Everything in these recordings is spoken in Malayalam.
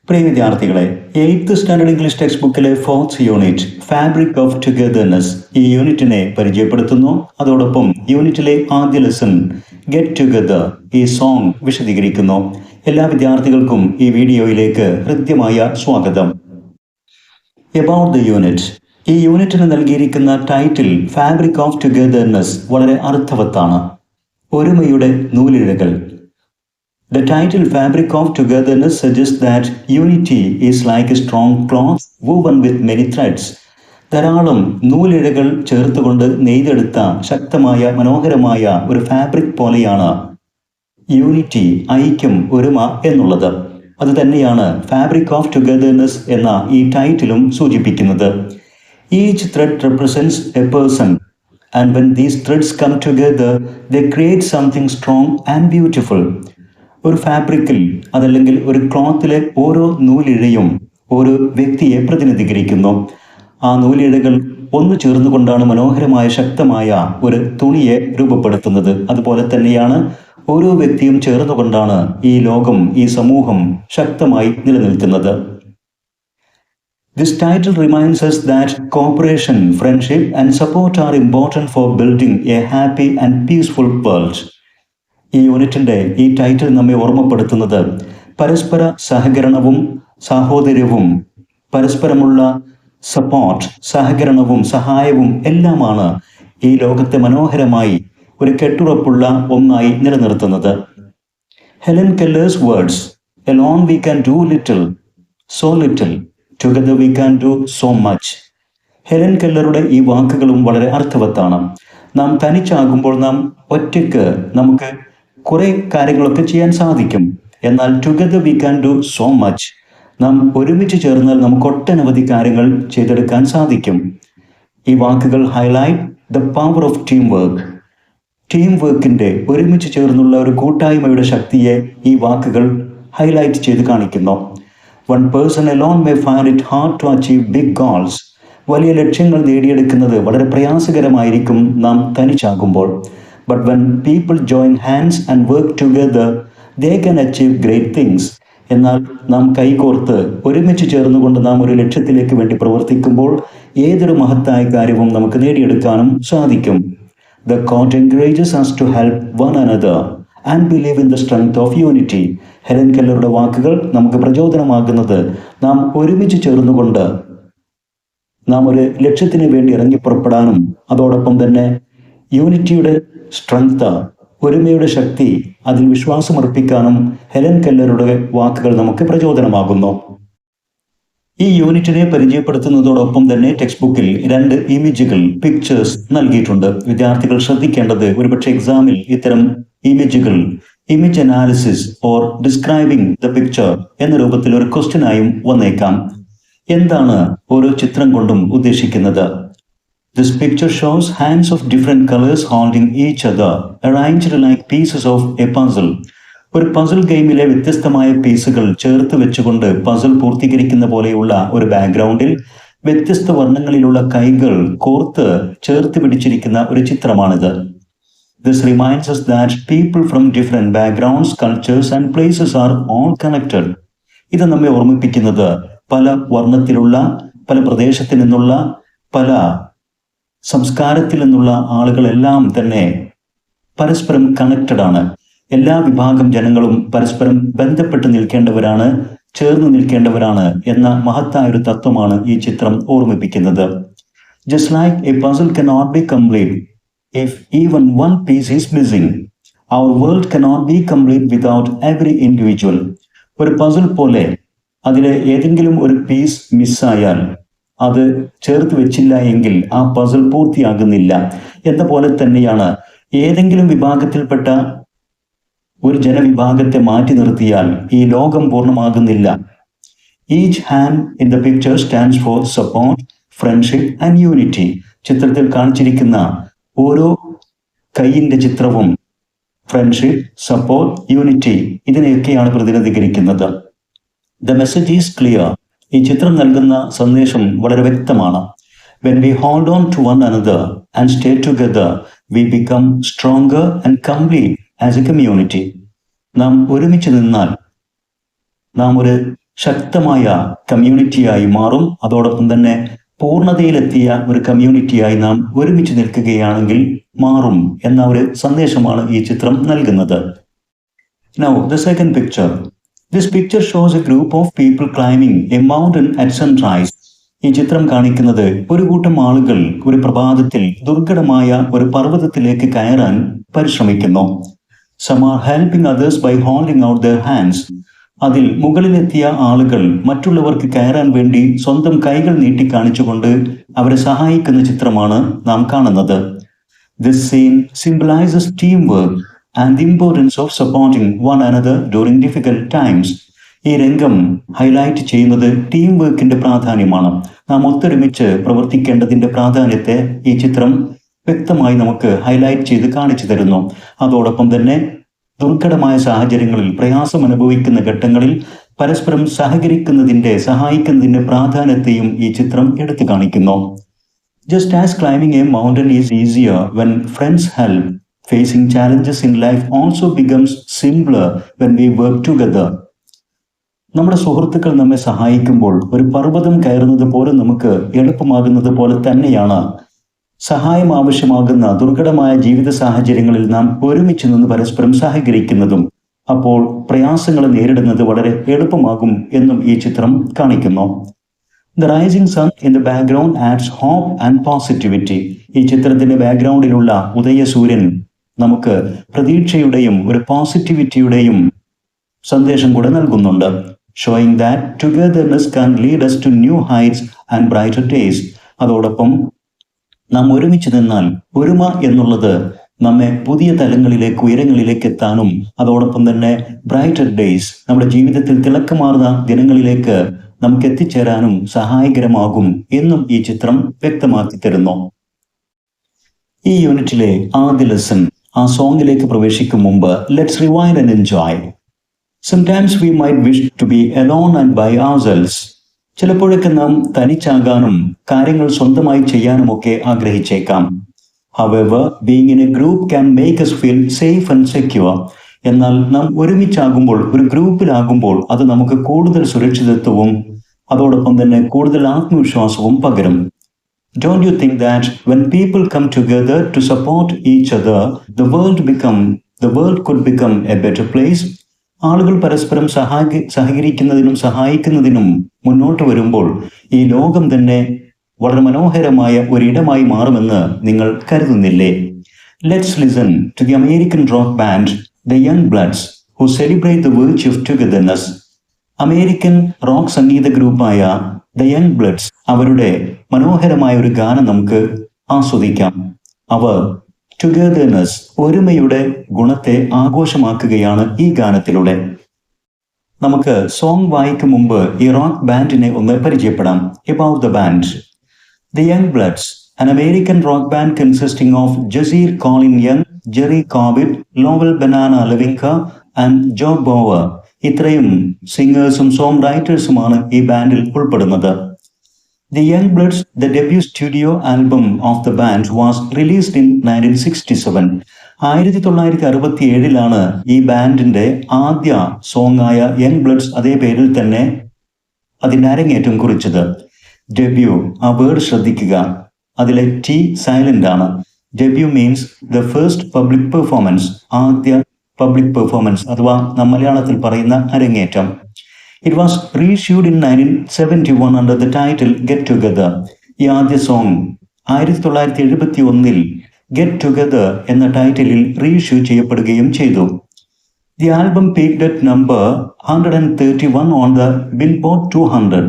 പ്രിയ വിദ്യാർത്ഥികളെ, 8th സ്റ്റാൻഡേർഡ് ഇംഗ്ലീഷ് ടെക്സ്റ്റ് ബുക്കിലെ 4th unit fabric of togetherness ഈ യൂണിറ്റിനെ പരിചയപ്പെടുത്തുന്നു. അതോടൊപ്പം യൂണിറ്റിലെ ആദ്യ ലെസൺ ഗെറ്റ് ടുഗദർ ഈ സോങ് വിശദീകരിക്കുന്നു. എല്ലാ വിദ്യാർത്ഥികൾക്കും ഈ വീഡിയോയിലേക്ക് ഹൃദ്യമായ സ്വാഗതം. About the unit. ഈ യൂണിറ്റിന് നൽകിയിരിക്കുന്ന ടൈറ്റിൽ ഫാബ്രിക് ഓഫ് ടുഗദർനെസ് വളരെ അർത്ഥവത്താണ്. ഒരുമയുടെ നൂലിഴകൾ. The title Fabric of Togetherness suggests that unity is like a strong cloth woven with many threads. ധാരാളം നൂലിഴകൾ ചേർത്തുകൊണ്ട് നെയ്തെടുത്ത ശക്തമായ മനോഹരമായ ഒരു ഫാബ്രിക് പോലെയാണ് യൂണിറ്റി, ഐക്യം, ഒരുമ എന്നുള്ളത്. അത് തന്നെയാണ് ഫാബ്രിക് ഓഫ് ടുഗദർനെസ് എന്ന ഈ ടൈറ്റിലും സൂചിപ്പിക്കുന്നത്. Each thread represents a person, and when these threads come together, they create something strong and beautiful. ഒരു ഫാബ്രിക്കിൽ അതല്ലെങ്കിൽ ഒരു ക്ലോത്തിലെ ഓരോ നൂലിഴയും ഒരു വ്യക്തിയെ പ്രതിനിധീകരിക്കുന്നു. ആ നൂലിഴകൾ ഒന്നു ചേർന്നുകൊണ്ടാണ് മനോഹരമായ ശക്തമായ ഒരു തുണിയെ രൂപപ്പെടുത്തുന്നത്. അതുപോലെ തന്നെയാണ് ഓരോ വ്യക്തിയും ചേർന്നുകൊണ്ടാണ് ഈ ലോകം, ഈ സമൂഹം ശക്തമായി നിലനിൽക്കുന്നത്. This title reminds us that cooperation, friendship and support are important for building a happy and peaceful world. ഈ യൂണിറ്റിൻ്റെ ഈ ടൈറ്റിൽ നമ്മെ ഓർമ്മപ്പെടുത്തുന്നത് പരസ്പര സഹകരണവും സാഹോദര്യവും പരസ്പരമുള്ള സപ്പോർട്ട്, സഹകരണവും സഹായവും എല്ലാമാണ് ഈ ലോകത്തെ മനോഹരമായി ഒരു കെട്ടുറപ്പുള്ള ഒന്നായി നിലനിർത്തുന്നത്. Helen Keller's words, alone we can do little, so little, together we can do so much. Helen കെല്ലറുടെ ഈ വാക്കുകളും വളരെ അർത്ഥവത്താണ്. നാം തനിച്ചാകുമ്പോൾ, നാം ഒറ്റയ്ക്ക് നമുക്ക് കുറേ കാര്യങ്ങളൊക്കെ ചെയ്യാൻ സാധിക്കും. എന്നാൽ together we can do so much. നാം ഒരുമിച്ച് ചേർന്നാൽ നമുക്ക് ഒട്ടനവധി കാര്യങ്ങൾ ചെയ്തെടുക്കാൻ സാധിക്കും. ഈ വാക്കുകൾ highlight the power of team work. Team വർക്കിൻ്റെ, ഒരുമിച്ച് ചേർന്നുള്ള ഒരു കൂട്ടായ്മയുടെ ശക്തിയെ ഈ വാക്കുകൾ ഹൈലൈറ്റ് ചെയ്ത് കാണിക്കുന്നു. One person alone may find it hard to achieve big goals. വലിയ ലക്ഷ്യങ്ങൾ നേടിയെടുക്കുന്നത് വളരെ പ്രയാസകരമായിരിക്കും നാം തനിച്ചാകുമ്പോൾ. But when people join hands and work together, they can achieve great things. എന്നാൽ നാം കൈകോർത്ത് ഒരുമിച്ച് ചേർന്നുകൊണ്ട് നാം ഒരു ലക്ഷ്യത്തിലേക്ക് വേണ്ടി പ്രവർത്തിക്കുമ്പോൾ ഏതൊരു മഹത്തായ കാര്യവും നമുക്ക് നേടിയെടുക്കാനും സാധിക്കും. The quote encourages us to help one another and believe in the strength of unity. Helen കെല്ലറുടെ വാക്കുകൾ നമുക്ക് പ്രചോദനമാകുന്നത് നാം ഒരുമിച്ച് ചേർന്നുകൊണ്ട് നാം ഒരു ലക്ഷ്യത്തിന് വേണ്ടി ഇറങ്ങിപ്പുറപ്പെടാനും അതോടൊപ്പം തന്നെ യൂണിറ്റിയുടെ സ്ട്രെങ്ത്, ഒരുമയുടെ ശക്തി, അതിൽ വിശ്വാസമർപ്പിക്കാനും ഹെലൻ കെല്ലറുടെ വാക്കുകൾ നമുക്ക് പ്രചോദനമാകുന്നു. ഈ യൂണിറ്റിനെ പരിചയപ്പെടുത്തുന്നതോടൊപ്പം തന്നെ ടെക്സ്റ്റ് ബുക്കിൽ 2 ഇമേജുകൾ, പിക്ചേഴ്സ് നൽകിയിട്ടുണ്ട്. വിദ്യാർത്ഥികൾ ശ്രദ്ധിക്കേണ്ടത്, ഒരുപക്ഷെ എക്സാമിൽ ഇത്തരം ഇമേജുകൾ image analysis or describing the picture എന്ന രൂപത്തിൽ ഒരു ക്വസ്റ്റ്യനായും വന്നേക്കാം. എന്താണ് ഓരോ ചിത്രം കൊണ്ടും ഉദ്ദേശിക്കുന്നത്? This picture shows hands of different colors holding each other, arranged like pieces of a puzzle. ഒരു പസിൽ ഗെയിമിലെ വ്യത്യസ്തമായ പീസുകൾ ചേർത്ത് വെച്ചുകൊണ്ട് പസിൽ പൂർത്തീകരിക്കുന്ന പോലെയുള്ള ഒരു ബാക്ക്ഗ്രൗണ്ടിൽ വ്യത്യസ്ത വർണ്ണങ്ങളിലുള്ള കൈകൾ കോർത്ത് ചേർത്ത് പിടിച്ചിരിക്കുന്ന ഒരു ചിത്രമാണിത്. This reminds us that people from different backgrounds, cultures and places are all connected. ഇത് നമ്മെ ഓർമ്മിപ്പിക്കുന്നത് പല വർണ്ണത്തിലുള്ള, പല പ്രദേശത്തിൽ നിന്നുള്ള, പല സംസ്കാരത്തിൽ നിന്നുള്ള ആളുകളെല്ലാം തന്നെ പരസ്പരം കണക്റ്റഡ് ആണ്. എല്ലാ വിഭാഗം ജനങ്ങളും പരസ്പരം ബന്ധപ്പെട്ട് നിൽക്കേണ്ടവരാണ്, ചേർന്ന് നിൽക്കേണ്ടവരാണ് എന്ന മഹത്തായ ഒരു തത്വമാണ് ഈ ചിത്രം ഓർമ്മിപ്പിക്കുന്നത്. Just like a puzzle cannot be complete if even one piece is missing, our world cannot be complete without every individual. ഒരു പസിൽ പോലെ അതിലെ ഏതെങ്കിലും ഒരു പീസ് മിസ്സായാൽ, അത് ചേർത്ത് വെച്ചില്ല എങ്കിൽ ആ പസിൽ പൂർത്തിയാകുന്നില്ല എന്ന പോലെ തന്നെയാണ് ഏതെങ്കിലും വിഭാഗത്തിൽപ്പെട്ട ഒരു ജനവിഭാഗത്തെ മാറ്റി നിർത്തിയാൽ ഈ ലോകം പൂർണ്ണമാകുന്നില്ല. Each hand in the picture stands for support, friendship and unity. ചിത്രത്തിൽ കാണിച്ചിരിക്കുന്ന ഓരോ കൈയിൻ്റെ ചിത്രവും ഫ്രണ്ട്ഷിപ്പ്, സപ്പോർട്ട്, യൂണിറ്റി ഇതിനെയൊക്കെയാണ് പ്രതിനിധീകരിക്കുന്നത്. The message is clear. ഈ ചിത്രം നൽകുന്ന സന്ദേശം വളരെ വ്യക്തമാണ്. When we hold on to one another and stay together, we become stronger and complete as a community. നാം ഒരുമിച്ച് നിന്നാൽ, നാം ഒരു ശക്തമായ കമ്മ്യൂണിറ്റിയായി മാറും. അതോടൊപ്പം തന്നെ പൂർണ്ണതയിലെത്തിയ ഒരു കമ്മ്യൂണിറ്റിയായി നാം ഒരുമിച്ച് നിൽക്കുകയാണെങ്കിൽ മാറും എന്ന ഒരു സന്ദേശമാണ് ഈ ചിത്രം നൽകുന്നത്. Now the second picture. This picture shows a group of people climbing a mountain at sunrise. ഈ ചിത്രം കാണിക്കുന്നത് ഒരു കൂട്ടം ആളുകൾ ഒരു പ്രഭാതത്തിൽ ദുർഘടമായ ഒരു പർവ്വതത്തിലേക്ക് കയറാൻ പരിശ്രമിക്കുന്നു. Some are helping others by holding out their hands. അതിൽ മുകളിലെത്തിയ ആളുകൾ മറ്റുള്ളവർക്ക് കയറാൻ വേണ്ടി സ്വന്തം കൈകൾ നീട്ടി കാണിച്ചുകൊണ്ട് അവരെ സഹായിക്കുന്ന ചിത്രമാണ് നാം കാണുന്നത്. This scene symbolizes teamwork and the importance of supporting one another during difficult times. ഈ രംഗം ഹൈലൈറ്റ് ചെയ്യുന്നത് ടീം വർക്കിന്റെ പ്രാധാന്യമാണ്. നാം ഒത്തൊരുമിച്ച് പ്രവർത്തിക്കേണ്ടതിന്റെ പ്രാധാന്യത്തെ ഈ ചിത്രം വ്യക്തമായി നമുക്ക് ഹൈലൈറ്റ് ചെയ്ത് കാണിച്ചു തരുന്നു. അതോടൊപ്പം തന്നെ ദുർഘടമായ സാഹചര്യങ്ങളിൽ പ്രയാസം അനുഭവിക്കുന്ന ഘട്ടങ്ങളിൽ പരസ്പരം സഹായിക്കുന്നതിന്റെ പ്രാധാന്യത്തെയും ഈ ചിത്രം എടുത്തു കാണിക്കുന്നു. Just as climbing a mountain is easier when friends help, facing challenges in life also becomes simpler when we work together. നമ്മുടെ സുഹൃത്തുക്കൾ നമ്മെ സഹായിക്കുമ്പോൾ ഒരു പർവ്വതം കയറുന്നത് പോലെ നമുക്ക് എളുപ്പമാകുന്നത് പോലെ തന്നെയാണ് സഹായം ആവശ്യമാകുന്ന ദുർഘടമായ ജീവിത സാഹചര്യങ്ങളിൽ നാം ഒരുമിച്ച് നിന്ന് പരസ്പരം സഹകരിക്കുന്നതും. അപ്പോൾ പ്രയാസങ്ങൾ നേരിടുന്നത് വളരെ എളുപ്പമാകും എന്നും ഈ ചിത്രം കാണിക്കുന്നു. The rising sun in the background adds hope and positivity. ഈ ചിത്രത്തിന്റെ ബാക്ക്ഗ്രൗണ്ടിലുള്ള ഉദയസൂര്യൻ നമുക്ക് പ്രതീക്ഷയുടെയും ഒരു പോസിറ്റിവിറ്റിയുടെയും സന്ദേശം കൂടെ നൽകുന്നുണ്ട്. Showing that togetherness can lead us to new heights and brighter days. അതോടൊപ്പം നാം ഒരുമിച്ച് നിന്നാൽ ഒരുമ എന്നുള്ളത് നമ്മെ പുതിയ തലങ്ങളിലേക്ക് ഉയരങ്ങളിലേക്ക് എത്താനും അതോടൊപ്പം തന്നെ ബ്രൈറ്റർ ഡേയ്സ് നമ്മുടെ ജീവിതത്തിൽ തിളക്കമാർന്ന ദിനങ്ങളിലേക്ക് നമുക്ക് എത്തിച്ചേരാനും സഹായകരമാകും എന്നും ഈ ചിത്രം വ്യക്തമാക്കി തരുന്നു. ഈ യൂണിറ്റിലെ ആദ്യ ലെസൺ ആ സോങ്ങിലേക്ക് പ്രവേശിക്കും മുമ്പ് let's rewind and enjoy. Sometimes we might wish to be alone and by ourselves. ചിലപ്പോഴൊക്കെ നാം തനിച്ചാകാനും കാര്യങ്ങൾ സ്വന്തമായി ചെയ്യാനുമൊക്കെ ആഗ്രഹിച്ചേക്കാം. However, being in a group can make us feel safe and secure. എന്നാൽ നാം ഒരുമിച്ചാകുമ്പോൾ ഒരു ഗ്രൂപ്പിലാകുമ്പോൾ അത് നമുക്ക് കൂടുതൽ സുരക്ഷിതത്വവും അതോടൊപ്പം തന്നെ കൂടുതൽ ആത്മവിശ്വാസവും പകരും. Don't you think that when people come together to support each other, the world could become a better place? ആളുകൾ പരസ്പരം സഹകരിക്കുന്നതിനും സഹായിക്കുന്നതിനും മുന്നോട്ട് വരുമ്പോൾ ഈ ലോകം തന്നെ വളരെ മനോഹരമായ ഒരിടമായി മാറുമെന്ന് നിങ്ങൾ കരുതുന്നില്ലേ? Let's listen to the American rock band the Youngbloods who celebrate the virtue of togetherness. American rock സംഗീത ഗ്രൂപ്പായ ദ യങ് ബ്ലഡ്സ് അവരുടെ മനോഹരമായ ഒരു ഗാനം നമുക്ക് ആസ്വദിക്കാം. അവർ ടുഗദർനെസ് ഒരുമയുടെ ഗുണത്തെ ആഘോഷമാക്കുകയാണ് ഈ ഗാനത്തിലൂടെ. നമുക്ക് സോങ് വായിക്കും മുമ്പ് ഈ റോക്ക് ബാൻഡിനെ ഒന്ന് പരിചയപ്പെടാം. About the band. The Young Bloods, an American rock band consisting of Jazir Colin Young, Jerry Corbett, Lowell Banana Levinka and Joe Bower. ഇത്രയും സിംഗേഴ്സും സോങ് റൈറ്റേഴ്സുമാണ് ഈ ബാൻഡിൽ ഉൾപ്പെടുന്നത്. The Young Bloods, the debut studio album of the band, was released in 1967. 1967 ഈ ബാൻഡിന്റെ ആദ്യ സോങ്ങായ യങ് ബ്ലഡ്സ് അതേ പേരിൽ തന്നെ അതിന്റെ അരങ്ങേറ്റം കുറിച്ചത്. ഡെബ്യൂ, ആ വേർഡ് ശ്രദ്ധിക്കുക, അതിലെ ടി സൈലന്റ് ആണ്. Debut means the first public performance, ആദ്യ പബ്ലിക് പെർഫോമൻസ് അഥവാ മലയാളത്തിൽ പറയുന്ന അരങ്ങേറ്റം. It was reissued in 1971 under the title Get Together. ഈ ആദ്യ സോങ് 1971 ഗെറ്റ് ടുഗദർ എന്ന ടൈറ്റിലിൽ റീഇഷ്യൂ ചെയ്യപ്പെടുകയും ചെയ്തു. The album peaked at number 131 on the Billboard 200.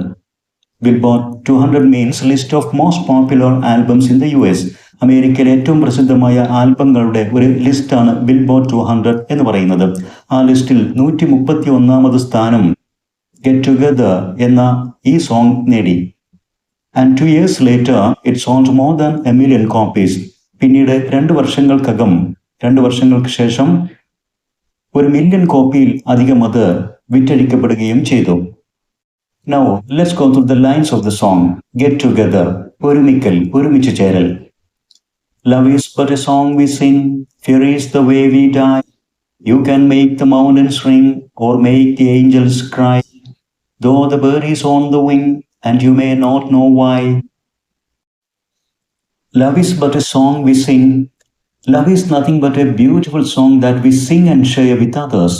Billboard 200 means list of most popular albums in the US. അമേരിക്കയിലെ ഏറ്റവും പ്രസിദ്ധമായ ആൽബങ്ങളുടെ ഒരു ലിസ്റ്റാണ് ബിൽബോർഡ് 200 എന്ന് പറയുന്നത്. ആ ലിസ്റ്റിൽ 131 സ്ഥാനം Get Together എന്ന ഈ സോങ് നേടി. And 2 years later, it sold more than 1 million copies. പിന്നീട് 2 വർഷങ്ങൾക്ക് ശേഷം 1 മില്യൺ കോപ്പിയിൽ അധികം അത് വിറ്റഴിക്കപ്പെടുകയും ചെയ്തു. Now, let's go through the lines of the song. Get Together, ഒരുമിക്കൽ, ഒരുമിച്ച് ചേരൽ. Love is but a song we sing, fear is the way we die. You can make the mountains ring or make the angels cry. though the bird is on the wing and you may not know why. Love is but a song we sing. Love is nothing but a beautiful song that we sing and share with others.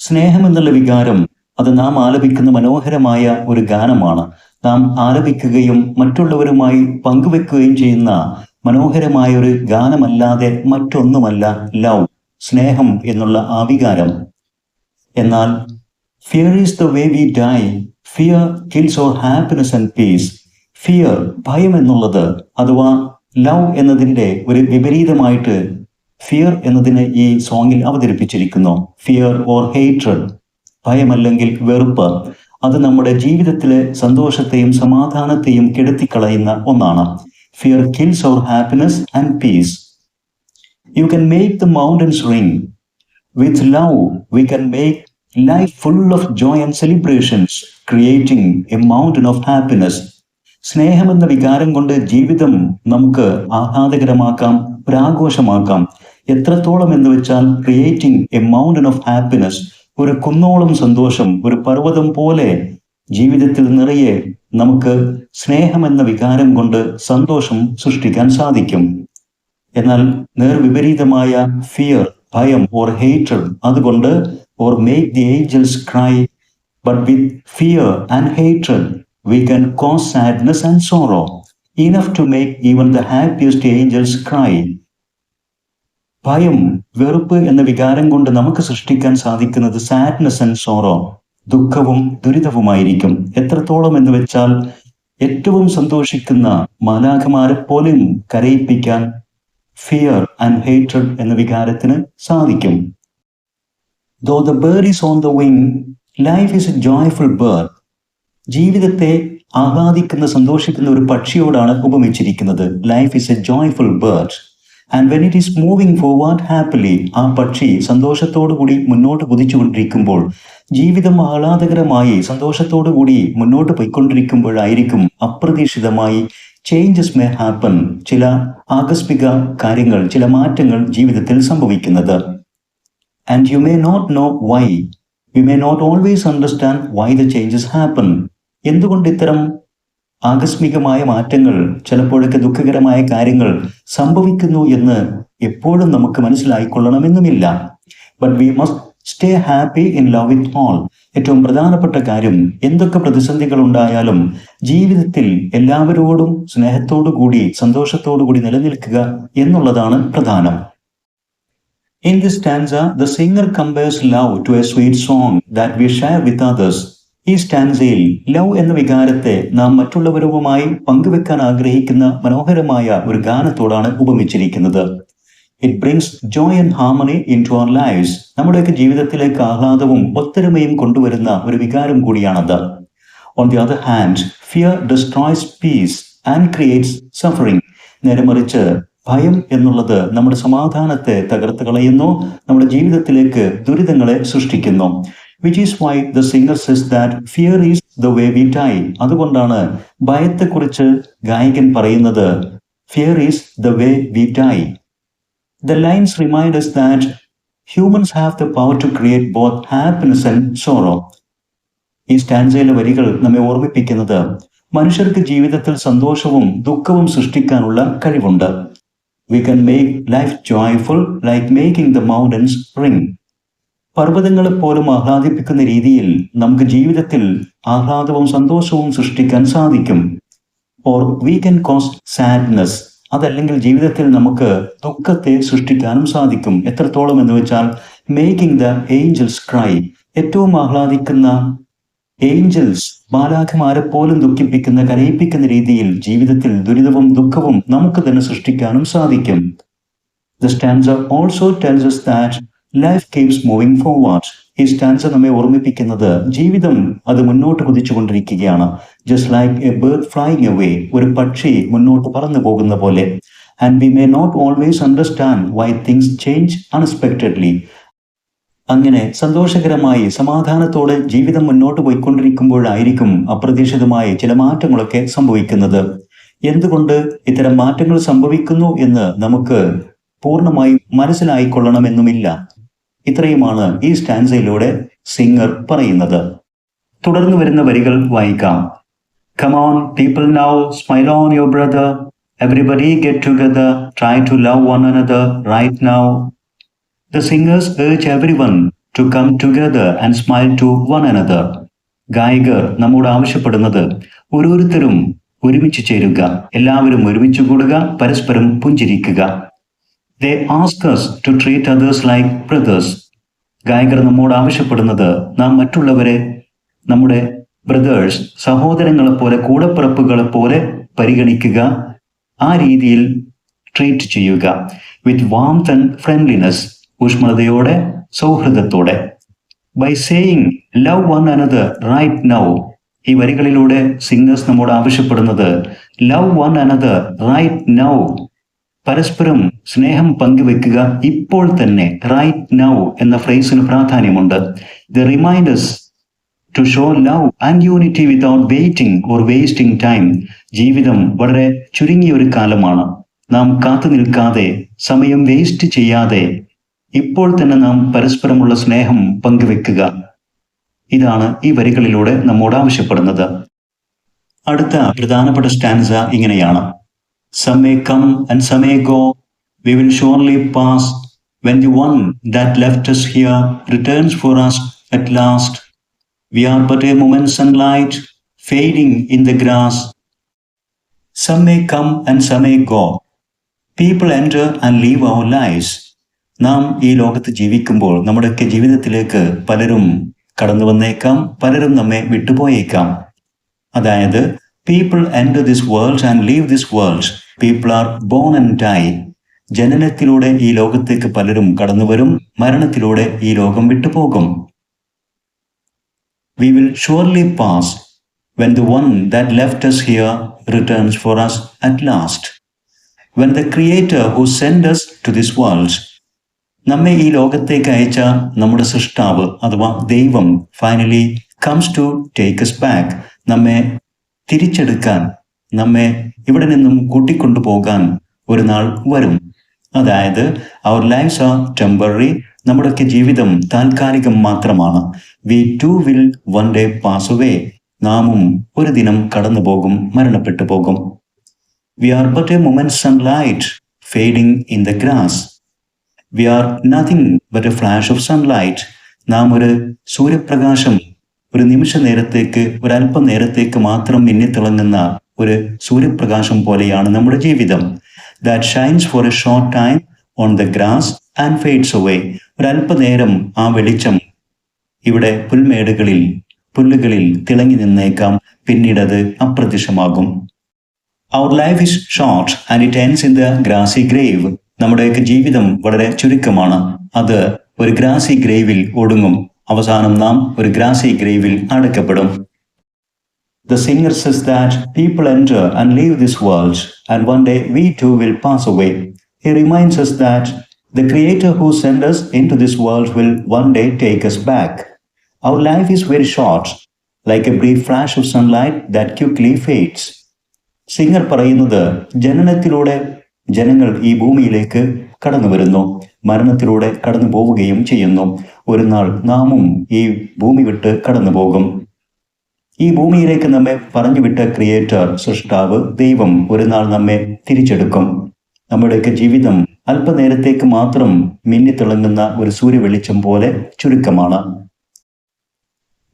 സ്നേഹം എന്നുള്ള വികാരം അത് നാം ആലപിക്കുന്ന മനോഹരമായ ഒരു ഗാനമാണ്. നാം ആലപിക്കുകയും മറ്റുള്ളവരുമായി പങ്കുവെക്കുകയും ചെയ്യുന്ന മനോഹരമായ ഒരു ഗാനമല്ലാതെ മറ്റൊന്നുമല്ല ലവ്, സ്നേഹം എന്നുള്ള ആ വികാരം. എന്നാൽ fear is the way we die. Fear kills our happiness and peace. Fear, ഭയം എന്നുള്ളത്, അഥവാ ലവ് എന്നതിൻ്റെ ഒരു വിപരീതമായിട്ട് ഫിയർ എന്നതിനെ ഈ സോങ്ങിൽ അവതരിപ്പിച്ചിരിക്കുന്നു. ഫിയർ ഓർ ഹേറ്റ്രഡ്, ഭയമല്ലെങ്കിൽ വെറുപ്പ്, അത് നമ്മുടെ ജീവിതത്തിലെ സന്തോഷത്തെയും സമാധാനത്തെയും കെടുത്തിക്കളയുന്ന ഒന്നാണ്. Fear kills our happiness and peace. You can make the mountains ring. With love we can make life full of joy and celebrations, creating a mountain of happiness. സ്നേഹമെന്ന വികാരം കൊണ്ട് ജീവിതം നമുക്ക് ആഹ്ലാദകരമാക്കാം, ഒരാഘോഷമാക്കാം. എത്രത്തോളം എന്ന് വെച്ചാൽ creating a mountain of happiness, ഒരു കുന്നോളം സന്തോഷം, ഒരു പർവ്വതം പോലെ ജീവിതത്തിൽ നിറയെ നമുക്ക് സ്നേഹമെന്ന വികാരം കൊണ്ട് സന്തോഷം സൃഷ്ടിക്കാൻ സാധിക്കും. എന്നാൽ നേർവിപരീതമായ ഫിയർ, ഭയം ഓർ ഹേറ്റഡ്, അതുകൊണ്ട് or make the Angeles cry. But with fear and hated we can cause sadness and sorrow, enough to make even the happiest angels cry. ഭയം, വെറുപ്പ് എന്ന വികാരം കൊണ്ട് നമുക്ക് സൃഷ്ടിക്കാൻ സാധിക്കുന്നത് സാഡ്നെസ് ആൻഡ് സോറോ, ദുഃഖവും ദുരിതവുമായിരിക്കും. എത്രത്തോളം എന്ന് വെച്ചാൽ ഏറ്റവും സന്തോഷിക്കുന്ന മാലാഖമാരെ പോലും കരയിപ്പിക്കാൻ ഫിയർ ആൻഡ് ഹേറ്റഡ് എന്ന വികാരത്തിന് സാധിക്കും. Though the bird is on the wing, life is a joyful bird. ജീവിതത്തെ ആഹ്ലാദിക്കുന്ന, സന്തോഷിക്കുന്ന ഒരു പക്ഷിയോടാണ് ഉപമിച്ചിരിക്കുന്നത്. Life is a joyful bird and when it is moving forward happily, ആ പക്ഷി സന്തോഷത്തോടു കൂടി മുന്നോട്ട് കുതിച്ചുകൊണ്ടിരിക്കുമ്പോൾ, ജീവിതം ആഹ്ലാദകരമായി സന്തോഷത്തോടു കൂടി മുന്നോട്ട് പോയിക്കൊണ്ടിരിക്കുമ്പോഴായിരിക്കും അപ്രതീക്ഷിതമായി ചേഞ്ചസ് മേ ഹാപ്പൻ, ചില ആകസ്മിക കാര്യങ്ങൾ, ചില മാറ്റങ്ങൾ ജീവിതത്തിൽ സംഭവിക്കുന്നത്. And you may not know why. You may not always understand why the changes happen. എന്തുകൊണ്ട് ഇത്തരം ആകസ്മികമായ മാറ്റങ്ങൾ, ചിലപ്പോഴൊക്കെ ദുഃഖകരമായ കാര്യങ്ങൾ സംഭവിക്കുന്നു എന്ന് എപ്പോഴും നമുക്ക് മനസ്സിലായിക്കൊള്ളണമെന്നുമില്ല. But we must stay happy in love with all. ഏറ്റവും പ്രധാനപ്പെട്ട കാര്യം, എന്തൊക്കെ പ്രതിസന്ധികൾ ഉണ്ടായാലും ജീവിതത്തിൽ എല്ലാവരോടും സ്നേഹത്തോടു കൂടി സന്തോഷത്തോടു കൂടി നിലനിൽക്കുക എന്നുള്ളതാണ് പ്രധാനം. In this stanza, the singer compares love to a sweet song that we share with others. ഈ സ്റ്റാൻസയിൽ ലവ് എന്ന വികാരത്തെ നാം മറ്റുള്ളവരുമായി പങ്കുവെക്കാൻ ആഗ്രഹിക്കുന്ന മനോഹരമായ ഒരു ഗാനത്തോടാണ് ഉപമിച്ചിരിക്കുന്നത്. It brings joy and harmony into our lives. നമ്മുടെയൊക്കെ ജീവിതത്തിലേക്ക് ആഹ്ലാദവും ഒത്തൊരുമയും കൊണ്ടുവരുന്ന ഒരു വികാരം കൂടിയാണത്. On the other hand, fear destroys peace and creates suffering. നേരെ മറിച്ച് ഭയം എന്നുള്ളത് നമ്മുടെ സമാധാനത്തെ തകർത്ത് കളയുന്നു, നമ്മുടെ ജീവിതത്തിലേക്ക് ദുരിതങ്ങളെ സൃഷ്ടിക്കുന്നു. Which is why the singer says that fear is the way we die. അതുകൊണ്ടാണ് ഭയത്തെക്കുറിച്ച് ഗായകൻ പറയുന്നത് fear is the way we die. The lines remind us that humans have the power to create both happiness and sorrow. ഈ സ്റ്റാൻസയിലെ വരികൾ നമ്മെ ഓർമ്മിപ്പിക്കുന്നത് മനുഷ്യർക്ക് ജീവിതത്തിൽ സന്തോഷവും ദുഃഖവും സൃഷ്ടിക്കാനുള്ള കഴിവുണ്ട്. We can make life joyful like making the mountains ring. പർവ്വതങ്ങളെ പോലും ആഹ്ലാദിപ്പിക്കുന്ന രീതിയിൽ നമുക്ക് ജീവിതത്തിൽ ആഹ്ലാദവും സന്തോഷവും സൃഷ്ടിക്കാൻ സാധിക്കും. Or we can cos sadness. അതല്ലെങ്കിൽ ജീവിതത്തിൽ നമുക്ക് ദുഃഖത്തെ സൃഷ്ടിക്കാനും സാധിക്കും. എത്രത്തോളം എന്ന് വെച്ചാൽ മേക്കിംഗ് ദ ഏഞ്ചൽസ് ക്രൈ. ഏറ്റവും ആഹ്ലാദിക്കുന്ന ഏഞ്ചൽസ്, മാലാഖമാരെ പോലും ദുഃഖിപ്പിക്കുന്ന, കരയിപ്പിക്കുന്ന രീതിയിൽ ജീവിതത്തിൽ ദുരിതവും ദുഃഖവും നമുക്ക് തന്നെ സൃഷ്ടിക്കാനും സാധിക്കും. The stanza also tells us that life keeps moving forward. ഈ സ്റ്റാൻസ നമ്മെ ഓർമ്മിപ്പിക്കുന്നത് ജീവിതം അത് മുന്നോട്ട് കുതിച്ചുകൊണ്ടിരിക്കുകയാണ്. Just like a bird flying away, ഒരു പക്ഷി മുന്നോട്ട് പറന്നു പോകുന്ന പോലെ. And we may not always understand why things change unexpectedly. അങ്ങനെ സന്തോഷകരമായി സമാധാനത്തോടെ ജീവിതം മുന്നോട്ട് പോയിക്കൊണ്ടിരിക്കുമ്പോഴായിരിക്കും അപ്രതീക്ഷിതമായി ചില മാറ്റങ്ങളൊക്കെ സംഭവിക്കുന്നത്. എന്തുകൊണ്ട് ഇത്തരം മാറ്റങ്ങൾ സംഭവിക്കുന്നു എന്ന് നമുക്ക് പൂർണ്ണമായി മനസ്സിലായിക്കൊള്ളണമെന്നുമില്ല. ഇത്രയുമാണ് ഈ സ്റ്റാൻസയിലൂടെ സിംഗർ പറയുന്നത്. തുടർന്ന് വരുന്ന വരികൾ വായിക്കാം. Come on, people now, smile on your brother. Everybody get together, try to love one another right now. The singers urge everyone to come together and smile to one another. ഗായകർ നമ്മോട് ആവശ്യപ്പെടുന്നത് ഓരോരുത്തരും ഒരുമിച്ച് ചേരുക, എല്ലാവരും ഒരുമിച്ച് കൂടുക, പരസ്പരം പുഞ്ചിരിക്കുക. They ask us to treat others like brothers. ഗായകർ നമ്മോട് ആവശ്യപ്പെടുന്നത് നാം മറ്റുള്ളവരെ നമ്മുടെ ബ്രദേഴ്സ്, സഹോദരങ്ങളെപ്പോലെ, കൂടപ്പിറപ്പുകളെപ്പോലെ പരിഗണിക്കുക, ആ രീതിയിൽ ട്രീറ്റ് ചെയ്യുക. വിത്ത് വാംത്ത് ആൻഡ് ഫ്രണ്ട്ലിനെസ്, ഊഷ്മളതയോടെ, സൗഹൃദത്തോടെ. By saying love one another right now, ഈ വരികളിലൂടെ സിംഗേഴ്സ് നമ്മോട് ആവശ്യപ്പെടുന്നത് love one another right now, പരസ്പരം സ്നേഹം പങ്കുവെക്കുക ഇപ്പോൾ തന്നെ. റൈറ്റ് നൗ എന്ന ഫ്രേസിന് പ്രാധാന്യമുണ്ട്. The reminders to show love and unity without waiting or wasting time. ജീവിതം വളരെ ചുരുങ്ങിയ ഒരു കാലമാണ്. നാം കാത്തു നിൽക്കാതെ, സമയം വേസ്റ്റ് ചെയ്യാതെ ഇപ്പോൾ തന്നെ നാം പരസ്പരമുള്ള സ്നേഹം പങ്കുവെക്കുക. ഇതാണ് ഈ വരികളിലൂടെ നമ്മോട് ആവശ്യപ്പെടുന്നത്. അടുത്ത പ്രധാനപ്പെട്ട സ്റ്റാൻസ ഇങ്ങനെയാണ്. Some may come and some may go, we will surely pass, when the one that left us here returns for us at last. We are but a moment's sunlight, fading in the grass. Some may come and some may go. People enter and leave our lives. നാം ഈ ലോകത്ത് ജീവിക്കുമ്പോൾ നമ്മുടെയൊക്കെ ജീവിതത്തിലേക്ക് പലരും കടന്നു വന്നേക്കാം, പലരും നമ്മെ വിട്ടുപോയേക്കാം. അതായത് people enter this world and leave this world. People are born and die. ജനനത്തിലൂടെ ഈ ലോകത്തേക്ക് പലരും കടന്നു വരും, മരണത്തിലൂടെ ഈ ലോകം വിട്ടുപോകും. We will surely pass, when the one that left us here returns for us at last. When the Creator who sent us to this world, നമ്മെ ഈ ലോകത്തേക്ക് അയച്ച നമ്മുടെ സൃഷ്ടാവ് അഥവാ ദൈവം finally comes to take us back, നമ്മെ തിരിച്ചെടുക്കാൻ, നമ്മെ ഇവിടെ നിന്നും കൂട്ടിക്കൊണ്ടുപോകാൻ ഒരു നാൾ വരും. അതായത് our lives are temporary, നമ്മുടെയൊക്കെ ജീവിതം താൽക്കാലികം മാത്രമാണ്. We too will one day pass away. നാമും ഒരു ദിനം കടന്നു പോകും, മരണപ്പെട്ടു പോകും. We are but a moment's sunlight, fading in the grass. We are nothing but a flash of sunlight. നാം ഒരു സൂര്യപ്രകാശം, ഒരു നിമിഷ നേരത്തേക്ക്, ഒരല്പം നേരത്തേക്ക് മാത്രം മിന്നിത്തിളങ്ങുന്ന ഒരു സൂര്യപ്രകാശം പോലെയാണ് നമ്മുടെ ജീവിതം. That shines for a short time on the grass and fades away. ഒരല്പനേരം ആ വെളിച്ചം ഇവിടെ പുല്ലുകളിൽ തിളങ്ങി നിന്നേക്കാം, പിന്നീടത് അപ്രത്യക്ഷമാകും. Our life is short and it ends in the grassy grave. നമ്മുടെയൊക്കെ ജീവിതം വളരെ ചുരുക്കമാണ്, അത് ഒരു ഗ്രാസി ഗ്രേവിൽ ഒടുങ്ങും. അവസാനം നാം ഒരു grassy ഗ്രേവിൽ അടക്കപ്പെടും. The singer says that people enter and leave this world, and one day we too will pass away. He reminds us that the Creator who sent us into this world will one day take us back. Our life is very short, like a brief flash of sunlight that quickly fades. Singer പറയുന്നത് ജനനത്തിലൂടെ ജനങ്ങൾ ഈ ഭൂമിയിലേക്ക് കടന്നു വരുന്നു, മരണത്തിലൂടെ കടന്നു പോവുകയും ചെയ്യുന്നു. ഒരു നാൾ നാമും ഈ ഭൂമി വിട്ട് കടന്നു പോകും. ഈ ഭൂമിയിലേക്ക് നമ്മെ പറഞ്ഞുവിട്ട ക്രിയേറ്റർ, സൃഷ്ടാവ്, ദൈവം ഒരു നാൾ നമ്മെ തിരിച്ചെടുക്കും. നമ്മുടെയൊക്കെ ജീവിതം അല്പനേരത്തേക്ക് മാത്രം മിന്നിത്തിളങ്ങുന്ന ഒരു സൂര്യവെളിച്ചം പോലെ ചുരുക്കമാണ്.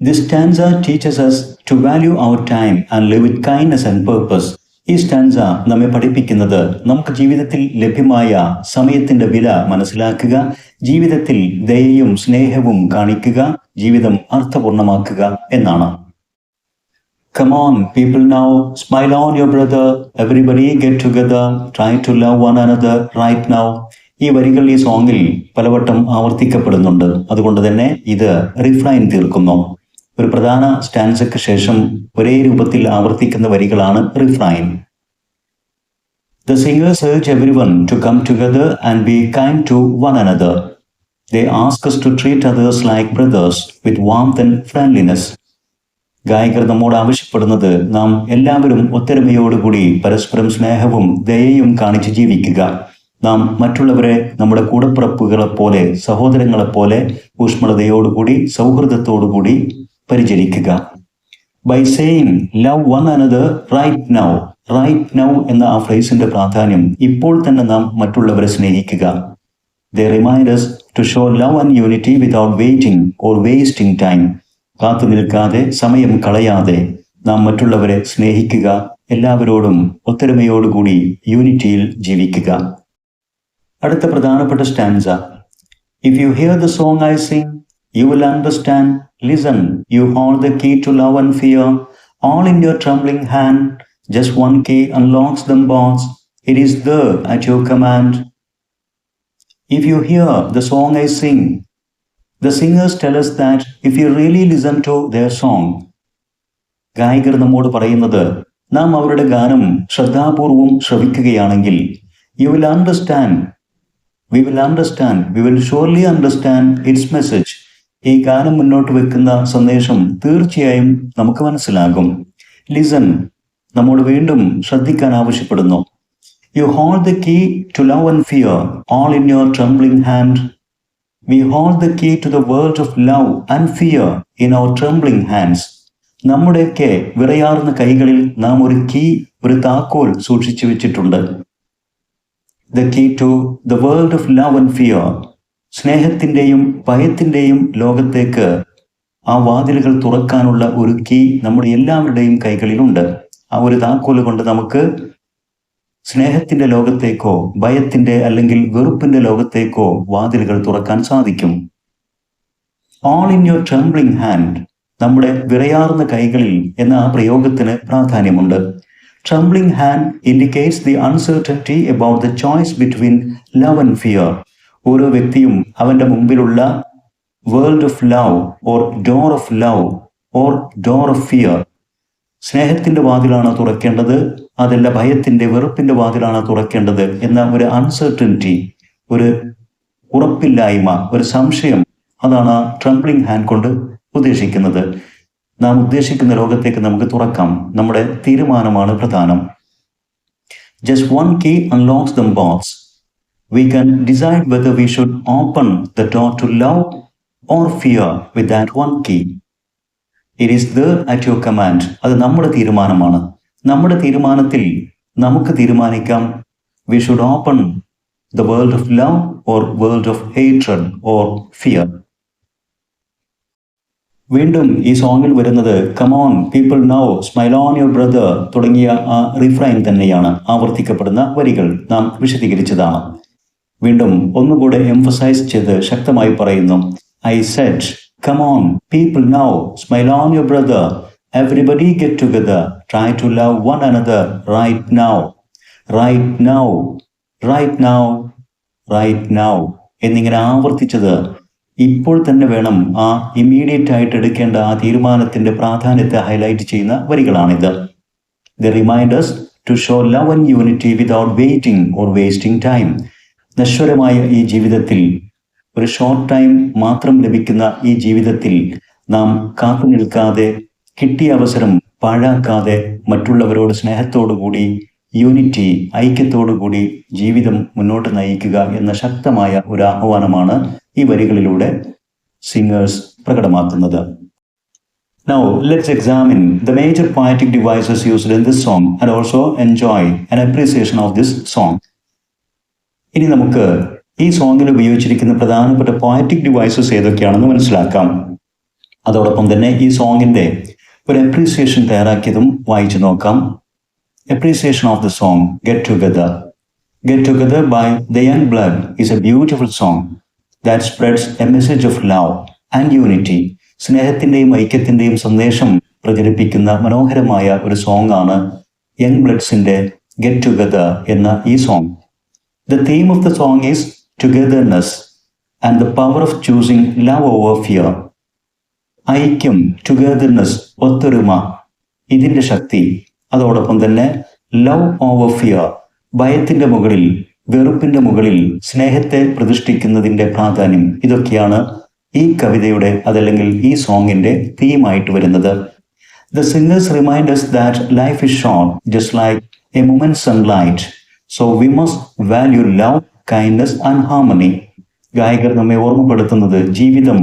This stanza teaches us to value our time and live with kindness and purpose. ഈ സ്റ്റാൻസ നമ്മെ പഠിപ്പിക്കുന്നത് നമുക്ക് ജീവിതത്തിൽ ലഭ്യമായ സമയത്തിന്റെ വില മനസ്സിലാക്കുക, ജീവിതത്തിൽ ദയയും സ്നേഹവും കാണിക്കുക, ജീവിതം അർത്ഥപൂർണമാക്കുക എന്നാണ്. Come on, people now, smile on your brother, everybody get together, try to love one another right now. ഈ വരികൾ ഈ സോങ്ങിൽ പലവട്ടം ആവർത്തിക്കപ്പെടുന്നുണ്ട്. അതുകൊണ്ട് തന്നെ ഇത് റിഫ്രൈൻ തീർക്കുന്നു. ഒരു പ്രധാന സ്റ്റാൻസയ്ക്ക് ശേഷം ഒരേ രൂപത്തിൽ ആവർത്തിക്കുന്ന വരികളാണ് refrain. The singers urge everyone to come together and be kind to one another. They ask us to treat others like brothers with warmth and friendliness. ഗായകർ നമ്മോട് ആവശ്യപ്പെടുന്നത് നാം എല്ലാവരും ഒത്തൊരുമയോടുകൂടി പരസ്പരം സ്നേഹവും ദയയും കാണിച്ച് ജീവിക്കുക. നാം മറ്റുള്ളവരെ നമ്മുടെ കൂടപ്പിറപ്പുകളെപ്പോലെ, സഹോദരങ്ങളെപ്പോലെ ഊഷ്മളതയോടുകൂടി, സൗഹൃദത്തോടുകൂടി പരിചരിക്കുക. By saying love one another right now. Right now എന്ന ആ ഫ്രേസിന്റെ പ്രാധാന്യം ഇപ്പോൾ തന്നെ നാം മറ്റുള്ളവരെ സ്നേഹിക്കുക. They remind us to show love and unity without waiting or wasting time. കാത്തു നിൽക്കാതെ സമയം കളയാതെ നാം മറ്റുള്ളവരെ സ്നേഹിക്കുക, എല്ലാവരോടും ഒത്തൊരുമയോടുകൂടി യൂണിറ്റിയിൽ ജീവിക്കുക. അടുത്ത പ്രധാനപ്പെട്ട stanza. If you hear the song I sing, you will understand. Listen, you hold the key to love and fear. All in your trembling hand, just one key unlocks them both. It is there at your command. If you hear the song I sing, the singers tell us that if you really listen to their song, ഗായകർ നമ്മോട് പറയുന്നത് നാം അവരുടെ ഗാനം ശ്രദ്ധാപൂർവം ശ്രവിക്കുകയാണെങ്കിൽ you will understand, we will surely understand its message. ഈ ഗാനം മുന്നോട്ട് വെക്കുന്ന സന്ദേശം തീർച്ചയായും നമുക്ക് മനസ്സിലാകും. ലിസൺ, നമ്മോട് വീണ്ടും ശ്രദ്ധിക്കാൻ ആവശ്യപ്പെടുന്നു. You hold the key to love and fear, all in your trembling hand. We hold the key to the world of love and fear in our trembling hands. നമ്മുടെയൊക്കെ വിറയാർന്ന കൈകളിൽ നാം ഒരു താക്കോൽ സൂക്ഷിച്ചു വെച്ചിട്ടുണ്ട്. The key to the world of love and fear. സ്നേഹത്തിൻ്റെയും ഭയത്തിൻ്റെയും ലോകത്തേക്ക് ആ വാതിലുകൾ തുറക്കാനുള്ള ഒരു കീ നമ്മുടെ എല്ലാവരുടെയും കൈകളിലുണ്ട്. ആ ഒരു താക്കോൽ കൊണ്ട് നമുക്ക് സ്നേഹത്തിന്റെ ലോകത്തേക്കോ ഭയത്തിന്റെ അല്ലെങ്കിൽ വെറുപ്പിന്റെ ലോകത്തേക്കോ വാതിലുകൾ തുറക്കാൻ സാധിക്കും. All in your trembling hand, നമ്മുടെ വിറയാർന്ന കൈകളിൽ എന്ന ആ പ്രയോഗത്തിന് പ്രാധാന്യമുണ്ട്. Trembling hand indicates the uncertainty about the choice between love and fear. ഓരോ വ്യക്തിയും അവന്റെ മുമ്പിലുള്ള world of love or door of love or door of fear, സ്നേഹത്തിന്റെ വാതിലാണ് തുറക്കേണ്ടത്, അതല്ല ഭയത്തിന്റെ വെറുപ്പിന്റെ വാതിലാണ് തുറക്കേണ്ടത് എന്ന ഒരു അൺസർട്ടനിറ്റി, ഒരു ഉറപ്പില്ലായ്മ, ഒരു സംശയം, അതാണ് ട്രംബ്ലിംഗ് ഹാൻഡ് കൊണ്ട് ഉദ്ദേശിക്കുന്നത്. നാം ഉദ്ദേശിക്കുന്ന ലോകത്തേക്ക് നമുക്ക് തുറക്കാം. നമ്മുടെ തീരുമാനമാണ് പ്രധാനം. Just one key unlocks them both. We can decide whether we should open the door to love or fear with that one key. It is there at your command. അത് നമ്മുടെ തീരുമാനമാണ്. നമ്മുടെ തീരുമാനത്തിൽ നമുക്ക് തീരുമാനിക്കാം. We should open the world of love or world of hatred or fear. വീണ്ടും ഈ സോങ്ങിൽ വരുന്നത് come on people now smile on your brother തുടങ്ങിയ ആ റിഫ്രൈൻ തന്നെയാണ്. ആവർത്തിക്കപ്പെടുന്ന വരികൾ നാം വിശദീകരിച്ചതാണ്. വീണ്ടും ഒന്നുകൂടെ എംഫസൈസ് ചെയ്ത് ശക്തമായി പറയുന്നു. I said, come on, people now, smile on your brother. Everybody get together. Try to love one another right now. Right now, right now, right now. എന്നിങ്ങനെ ആവർത്തിച്ചത് ഇപ്പോൾ തന്നെ വേണം ആ ഇമ്മീഡിയറ്റ് ആയിട്ട് എടുക്കേണ്ട ആ തീരുമാനത്തിന്റെ പ്രാധാന്യത്തെ ഹൈലൈറ്റ് ചെയ്യുന്ന വരികളാണിത്. They remind us to show love and unity without waiting or wasting time. നശ്വരമായ ഈ ജീവിതത്തിൽ, ഒരു ഷോർട്ട് ടൈം മാത്രം ലഭിക്കുന്ന ഈ ജീവിതത്തിൽ നാം കാത്തു നിൽക്കാതെ, കിട്ടിയ അവസരം പാഴാക്കാതെ മറ്റുള്ളവരോട് സ്നേഹത്തോടുകൂടി, യൂണിറ്റി, ഐക്യത്തോടുകൂടി ജീവിതം മുന്നോട്ട് നയിക്കുക എന്ന ശക്തമായ ഒരു ആഹ്വാനമാണ് ഈ വരികളിലൂടെ singers പ്രകടമാക്കുന്നത്. Now let's examine the major poetic devices used in this song and also enjoy an appreciation of this song. ഇനി നമുക്ക് ഈ സോങ്ങിൽ ഉപയോഗിച്ചിരിക്കുന്ന പ്രധാനപ്പെട്ട പോയറ്റിക് ഡിവൈസസ് ഏതൊക്കെയാണെന്ന് മനസ്സിലാക്കാം. അതോടൊപ്പം തന്നെ ഈ സോങ്ങിന്റെ ഒരു അപ്രീസിയേഷൻ തയ്യാറാക്കിയതും വായിച്ചു നോക്കാം. Appreciation of the song get together. Get together by the young blood is a beautiful song that spreads a message of love and unity. സ്നേഹത്തിന്റെയും ഐക്യത്തിന്റെയും സന്ദേശം പ്രചരിപ്പിക്കുന്ന മനോഹരമായ ഒരു സോങ് ആണ് യങ് ബ്ലഡ്സിന്റെ ഗെറ്റ് ടുഗദർ എന്ന ഈ song. The theme of the song is togetherness and the power of choosing love over fear. ഐക്യം, ടുഗദർനെസ്, ഒത്തൊരുമ, ഇതിന്റെ ശക്തി. അതോടൊപ്പം തന്നെ ലവ് ഓവർ ഫിയർ, ഭയത്തിന്റെ മുകളിൽ, വെറുപ്പിന്റെ മുകളിൽ സ്നേഹത്തെ പ്രതിഷ്ഠിക്കുന്നതിന്റെ പ്രാധാന്യം. ഇതൊക്കെയാണ് ഈ കവിതയുടെ അതല്ലെങ്കിൽ ഈ സോങ്ങിന്റെ തീമായിട്ട് വരുന്നത്. The singers remind us that life is short, just like a moment's sunlight. So we must value love, kindness and harmony. ഗായകർ നമ്മെ ഓർമ്മപ്പെടുത്തുന്നത് ജീവിതം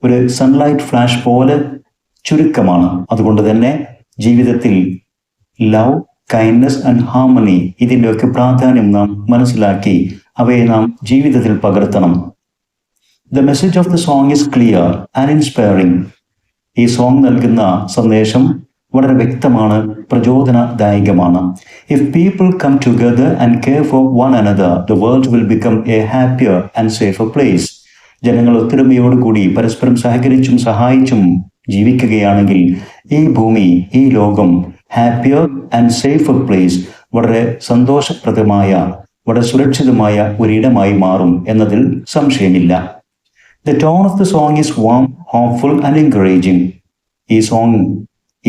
ഒരു സൺലൈറ്റ് ഫ്ലാഷ് പോലെ ചുരുക്കമാണ്. അതുകൊണ്ട് തന്നെ ജീവിതത്തിൽ ലവ്, കൈൻഡ്നസ് ആൻഡ് ഹാർമണി ഇതിൻ്റെയൊക്കെ പ്രാധാന്യം നാം മനസ്സിലാക്കി അവയെ നാം ജീവിതത്തിൽ പകർത്തണം. The message of the song is clear and inspiring. ഈ സോങ് നൽകുന്ന സന്ദേശം വളരെ വ്യക്തമാണ്, പ്രചോദനദായകമാണ്. If people come together and care for one another, the world will become a happier and safer place. ജനങ്ങൾ ഒത്തൊരുമയോടുകൂടി പരസ്പരം സഹകരിച്ചും സഹായിച്ചും ജീവിക്കുകയാണെങ്കിൽ ഈ ഭൂമി, ഈ ലോകം ഹാപ്പിയർ ആൻഡ് സേഫർ പ്ലേസ്, വളരെ സന്തോഷപ്രദമായ, വളരെ സുരക്ഷിതമായ ഒരിടമായി മാറും എന്നതിൽ സംശയമില്ല. The tone of the song is warm, hopeful and encouraging.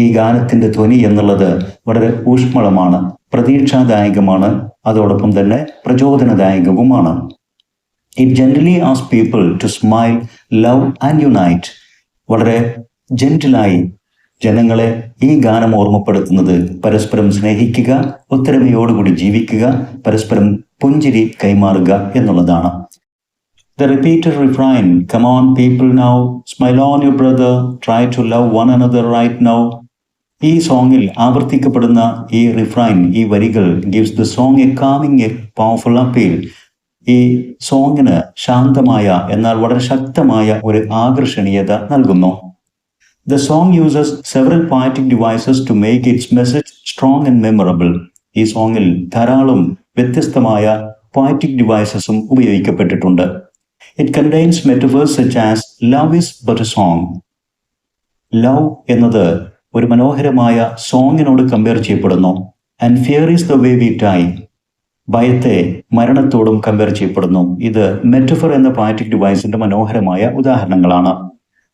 ഈ ഗാനത്തിന്റെ ധ്വനി എന്നുള്ളത് വളരെ ഊഷ്മളമാണ്, പ്രതീക്ഷാദായകമാണ്, അതോടൊപ്പം തന്നെ പ്രചോദനദായകവുമാണ്. It gently asks people to smile, love and unite. വളരെ ജെന്റിലായി ജനങ്ങളെ ഈ ഗാനം ഓർമ്മപ്പെടുത്തുന്നത് പരസ്പരം സ്നേഹിക്കുക, ഒത്തൊരുമയോടുകൂടി ജീവിക്കുക, പരസ്പരം പുഞ്ചിരി കൈമാറുക എന്നുള്ളതാണ്. The repeated refrain, come on people now, smile on your brother, try to love one another right now. ഈ സോങ്ങിൽ ആവർത്തിക്കപ്പെടുന്ന ഈ റിഫ്രൈൻ, ഈ വരികൾ gives the song a calming, a powerful appeal. ഈ സോങ്ങിന് ശാന്തമായ എന്നാൽ വളരെ ശക്തമായ ഒരു ആകർഷണീയത നൽകുന്നു. The song uses several poetic devices to make its message strong and memorable. ഈ സോങ്ങിൽ ധാരാളം വ്യത്യസ്തമായ poetic devices ഉപയോഗിക്കപ്പെട്ടിട്ടുണ്ട്. It contains metaphors such as love is but a song. Love എന്നത് ഒരു മനോഹരമായ സോങ്ങിനോട് കമ്പയർ ചെയ്യപ്പെടുന്നു. And fear is the way we die. ഭയത്തെ മരണത്തോടും കമ്പയർ ചെയ്യപ്പെടുന്നു. ഇത് മെറ്റഫർ എന്ന poetic ഡിവൈസിന്റെ മനോഹരമായ ഉദാഹരണങ്ങളാണ്.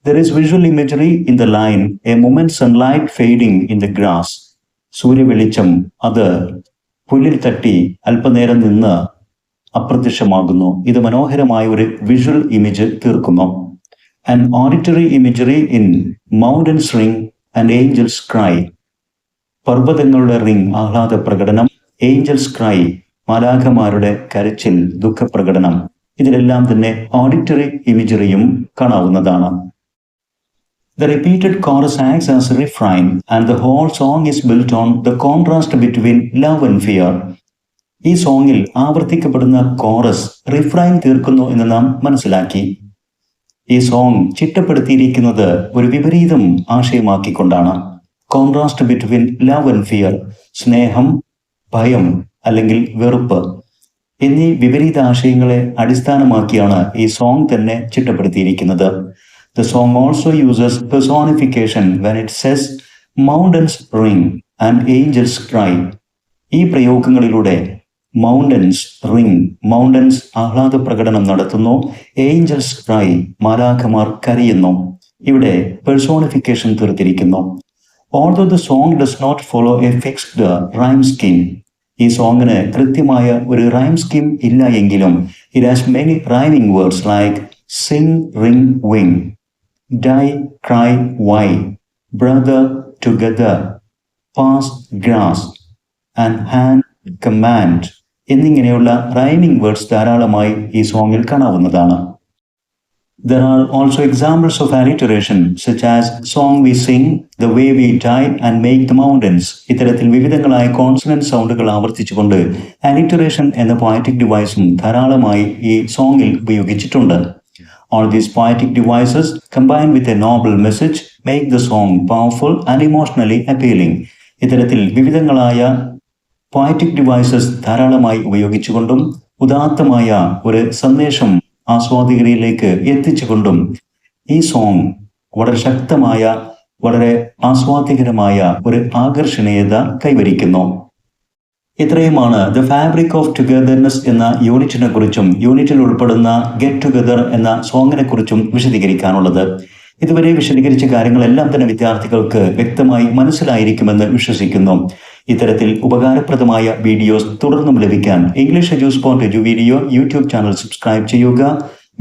There is visual imagery in the line, a moment's sunlight fading in the grass. സൂര്യവെളിച്ചം അത് പുല്ലിൽ തട്ടി അല്പനേരം നിന്ന് അപ്രത്യക്ഷമാകുന്നു. ഇത് മനോഹരമായ ഒരു വിഷ്വൽ ഇമേജ് തീർക്കുന്നു. An auditory imagery in mountains ring and angels cry. പർവ്വതങ്ങളുടെ റിംഗ് ആഹ്ലാദ പ്രകടനം, ഏഞ്ചൽസ് ക്രൈ മാലാഖമാരുടെ കരച്ചിൽ ദുഃഖപ്രകടനം, ഇതിലെല്ലാം തന്നെ ഓഡിറ്ററി ഇമേജറിയും കാണാവുന്നതാണ്. The repeated chorus acts as a refrain and the whole song is built on the contrast between love and fear. ഈ സോങ്ങിൽ ആവർത്തിക്കപ്പെടുന്ന കോറസ് റിഫ്രൈൻ തീർക്കുന്നു എന്ന് നാം മനസ്സിലാക്കി. ഈ സോങ് ചിട്ടപ്പെടുത്തിയിരിക്കുന്നത് ഒരു വിപരീതം ആശയമാക്കിക്കൊണ്ടാണ്. Contrast between love and fear, സ്നേഹം, ഭയം അല്ലെങ്കിൽ വെറുപ്പ് എന്നീ വിപരീത ആശയങ്ങളെ അടിസ്ഥാനമാക്കിയാണ് ഈ സോങ് തന്നെ ചിട്ടപ്പെടുത്തിയിരിക്കുന്നത്. The song also uses personification when it says mountains ring and angels cry. ഈ പ്രയോഗങ്ങളിലൂടെ മൗണ്ടൻസ് റിംഗ്, മൗണ്ടൻസ് ആഹ്ലാദ പ്രകടനം നടത്തുന്നു, ഏഞ്ചൽസ് ക്രൈ മാലാഖമാർ കരയുന്നു. ഇവിടെ personification തീർത്തിരിക്കുന്നു. Although the song does not follow a fixed rhyme scheme, ഈ സോങ്ങിന് കൃത്യമായ ഒരു റൈം സ്കീം ഇല്ല എങ്കിലും it has many rhyming words like sing, ring, wing, die, cry, why, brother, together, pass, grass, and hand, command എന്നിങ്ങനെയുള്ള റൈമിംഗ് വേർഡ്സ് ധാരാളമായി ഈ സോങ്ങിൽ കാണാവുന്നതാണ്. There are also examples of alliteration such as song we sing, the way we die and make the mountains. ഇത്തരത്തിൽ വിവിധങ്ങളായ കോൺസണന്റ് സൗണ്ടുകൾ ആവർത്തിച്ചുകൊണ്ട് alliteration എന്ന പോയറ്റിക് ഡിവൈസും ധാരാളമായി ഈ സോങ്ങിൽ ഉപയോഗിച്ചിട്ടുണ്ട്. All these poetic devices combined with a noble message make the song powerful and emotionally appealing. ഇത്തരത്തിൽ വിവിധങ്ങളായ പോയറ്റിക് ഡിവൈസസ് ധാരാളമായി ഉപയോഗിച്ചുകൊണ്ടും ഉദാത്തമായ ഒരു സന്ദേശം ആസ്വാദികരിലേക്ക് എത്തിച്ചുകൊണ്ടും ഈ സോങ് വളരെ ശക്തമായ, വളരെ ആസ്വാദ്യകരമായ ഒരു ആകർഷണീയത കൈവരിക്കുന്നു. ഇത്രയുമാണ് ദ ഫാബ്രിക് ഓഫ് ടുഗദർനെസ് എന്ന യൂണിറ്റിനെ കുറിച്ചും യൂണിറ്റിൽ ഉൾപ്പെടുന്ന ഗെറ്റ് ടുഗദർ എന്ന സോങ്ങിനെ കുറിച്ചും വിശദീകരിക്കാനുള്ളത്. ഇതുവരെ വിശദീകരിച്ച കാര്യങ്ങളെല്ലാം തന്നെ വിദ്യാർത്ഥികൾക്ക് വ്യക്തമായി മനസ്സിലായിരിക്കുമെന്ന് വിശ്വസിക്കുന്നു. ഇത്തരത്തിൽ ഉപകാരപ്രദമായ വീഡിയോസ് തുടർന്നും ലഭിക്കാൻ English Eduspot video YouTube channel subscribe ചെയ്യുക.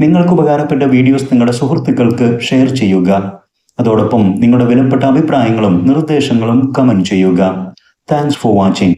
നിങ്ങൾക്ക് ഉപകാരപ്പെട്ട വീഡിയോസ് നിങ്ങളുടെ സുഹൃത്തുക്കൾക്ക് ഷെയർ ചെയ്യുക. അതോടൊപ്പം നിങ്ങളുടെ വിലപ്പെട്ട അഭിപ്രായങ്ങളും നിർദ്ദേശങ്ങളും കമന്റ് ചെയ്യുക. Thanks for watching.